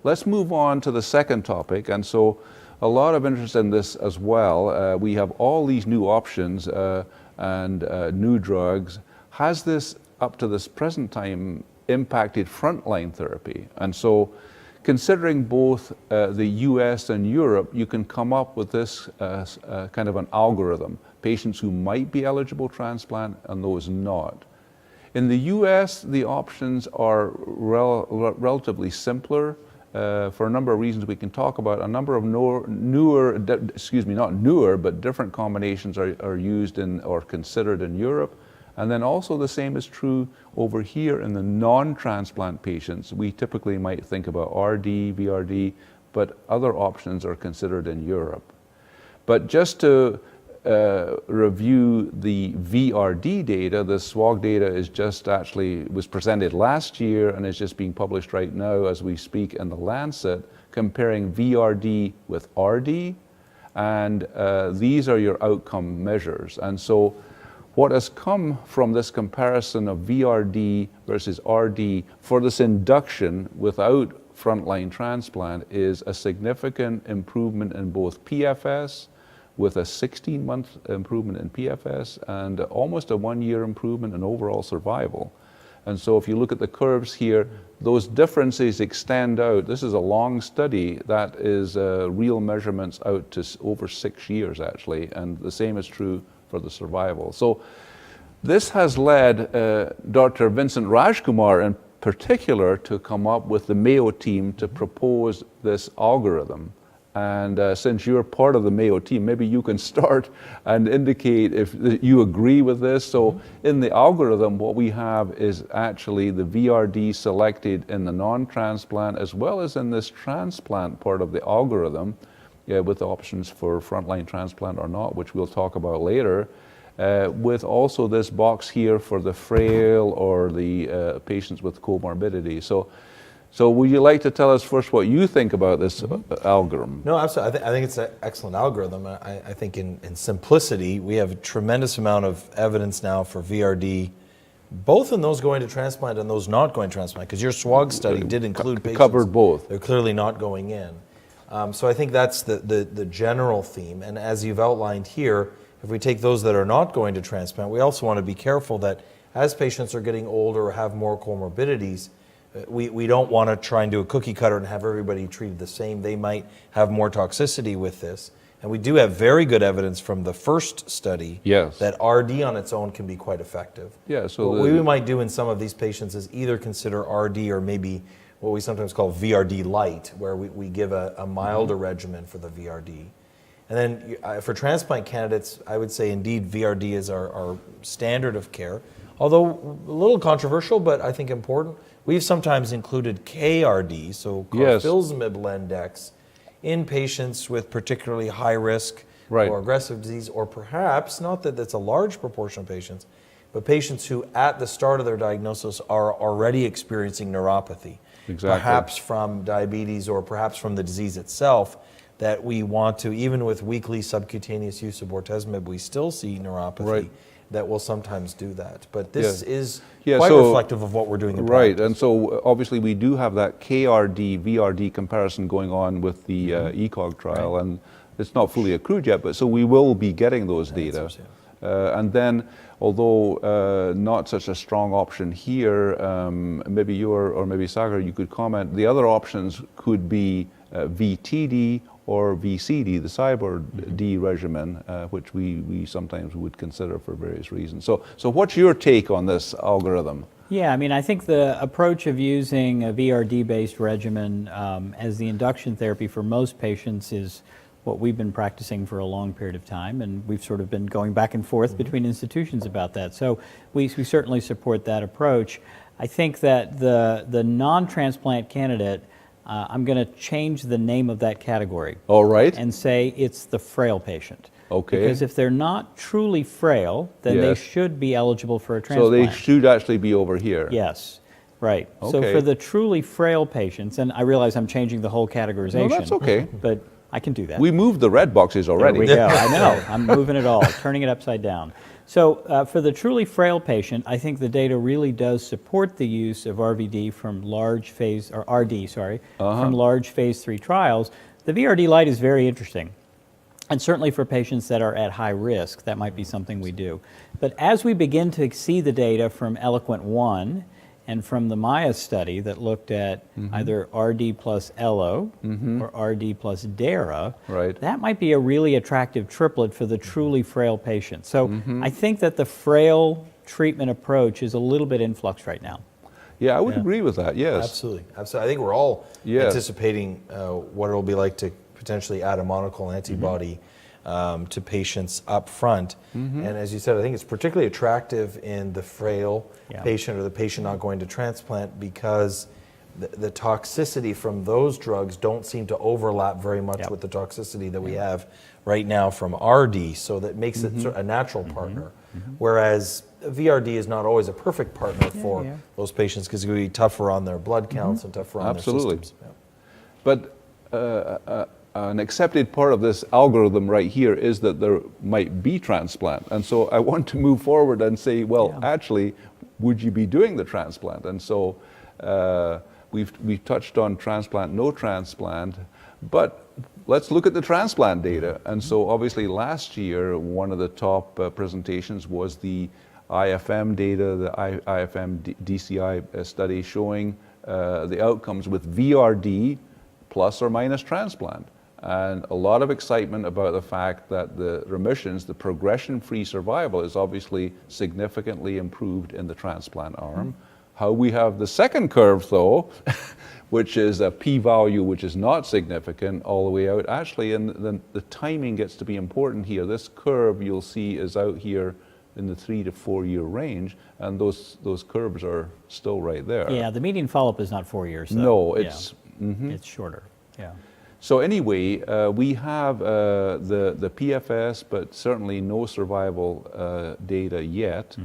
Let's move on to the second topic, and so a lot of interest in this as well. We have all these new options and new drugs. Has this, up to this present time, impacted frontline therapy? And so, considering both the US and Europe, you can come up with this kind of an algorithm. Patients who might be eligible transplant and those not. In the US, the options are relatively simpler. For a number of reasons we can talk about. A number of not newer, but different combinations are used in or considered in Europe. And then also the same is true over here in the non-transplant patients. We typically might think about RD, VRD, but other options are considered in Europe. But just to review the VRD data, the SWOG data is just was presented last year and is just being published right now as we speak in the Lancet, comparing VRD with RD, and these are your outcome measures. And so what has come from this comparison of VRD versus RD for this induction without frontline transplant is a significant improvement in both PFS, with a 16-month improvement in PFS and almost a 1-year improvement in overall survival. And so if you look at the curves here, those differences extend out. This is a long study that is real measurements out to over 6 years actually, and the same is true for the survival. So this has led Dr. Vincent Rajkumar in particular to come up with the Mayo team to propose this algorithm. And since you're part of the Mayo team, maybe you can start and indicate if you agree with this. So in the algorithm, what we have is actually the VRD selected in the non-transplant as well as in this transplant part of the algorithm, with options for frontline transplant or not, which we'll talk about later, with also this box here for the frail or the patients with comorbidity. So would you like to tell us first what you think about this algorithm? No, absolutely. I think it's an excellent algorithm. I think in simplicity, we have a tremendous amount of evidence now for VRD, both in those going to transplant and those not going to transplant, because your SWOG study did include patients. Covered both. They're clearly not going in. So I think that's the general theme. And as you've outlined here, if we take those that are not going to transplant, we also want to be careful that as patients are getting older or have more comorbidities, we don't want to try and do a cookie cutter and have everybody treated the same. They might have more toxicity with this. And we do have very good evidence from the first study that RD on its own can be quite effective. Yeah, so what we might do in some of these patients is either consider RD or maybe what we sometimes call VRD light, where we give a milder regimen for the VRD. And then for transplant candidates, I would say indeed VRD is our standard of care, although a little controversial, but I think important. We've sometimes included KRD, so carfilzomib Lendex, in patients with particularly high risk or aggressive disease, or perhaps, not that that's a large proportion of patients, but patients who at the start of their diagnosis are already experiencing neuropathy, perhaps from diabetes or perhaps from the disease itself, that we want to, even with weekly subcutaneous use of bortezomib, we still see neuropathy. That will sometimes do that. But this is quite reflective of what we're doing in practice. And so obviously we do have that KRD, VRD comparison going on with the ECOG trial, and it's not fully accrued yet, but so we will be getting those data. And then, although not such a strong option here, maybe you or maybe Sagar, you could comment, the other options could be VTD or VCD, the CyBorD regimen, which we sometimes would consider for various reasons. So what's your take on this algorithm? Yeah, I mean, I think the approach of using a VRD-based regimen as the induction therapy for most patients is what we've been practicing for a long period of time, and we've sort of been going back and forth between institutions about that. So we certainly support that approach. I think that the non-transplant candidate, I'm going to change the name of that category. All right. And say it's the frail patient. Okay. Because if they're not truly frail, then they should be eligible for a transplant. So they should actually be over here. Yes. Right. Okay. So for the truly frail patients, and I realize I'm changing the whole categorization. No, that's okay. But I can do that. We moved the red boxes already. There we go. I know. I'm moving it all, turning it upside down. So for the truly frail patient, I think the data really does support the use of RVD from large phase, or RD, sorry, from large phase 3 trials. The VRD Lite is very interesting. And certainly for patients that are at high risk, that might be something we do. But as we begin to see the data from Eloquent 1 and from the Maya study that looked at either RD plus ELO or RD plus DARA, Right. that might be a really attractive triplet for the truly frail patient. So I think that the frail treatment approach is a little bit in flux right now. Yeah, I would agree with that, yes. Absolutely. Absolutely. I think we're all Yes. anticipating what it'll be like to potentially add a monoclonal antibody to patients up front. And as you said, I think it's particularly attractive in the frail patient or the patient not going to transplant because the toxicity from those drugs don't seem to overlap very much with the toxicity that we have right now from RD, so that makes it sort of a natural partner. Whereas VRD is not always a perfect partner for those patients because it can be tougher on their blood counts and tougher on Absolutely. their systems. But an accepted part of this algorithm right here is that there might be transplant. And so I want to move forward and say, well, actually, would you be doing the transplant? And so we've touched on transplant, no transplant, but let's look at the transplant data. And so obviously last year, one of the top presentations was the IFM data, the IFM DCI study showing the outcomes with VRD plus or minus transplant. And a lot of excitement about the fact that the remissions, the progression-free survival is obviously significantly improved in the transplant arm. How we have the second curve though, which is a p-value which is not significant all the way out, actually, and the timing gets to be important here. This curve you'll see is out here in the 3 to 4 year range, and those curves are still right there. Yeah, the median follow-up is not 4 years. No, it's it's shorter. Yeah. So anyway, we have the PFS, but certainly no survival data yet.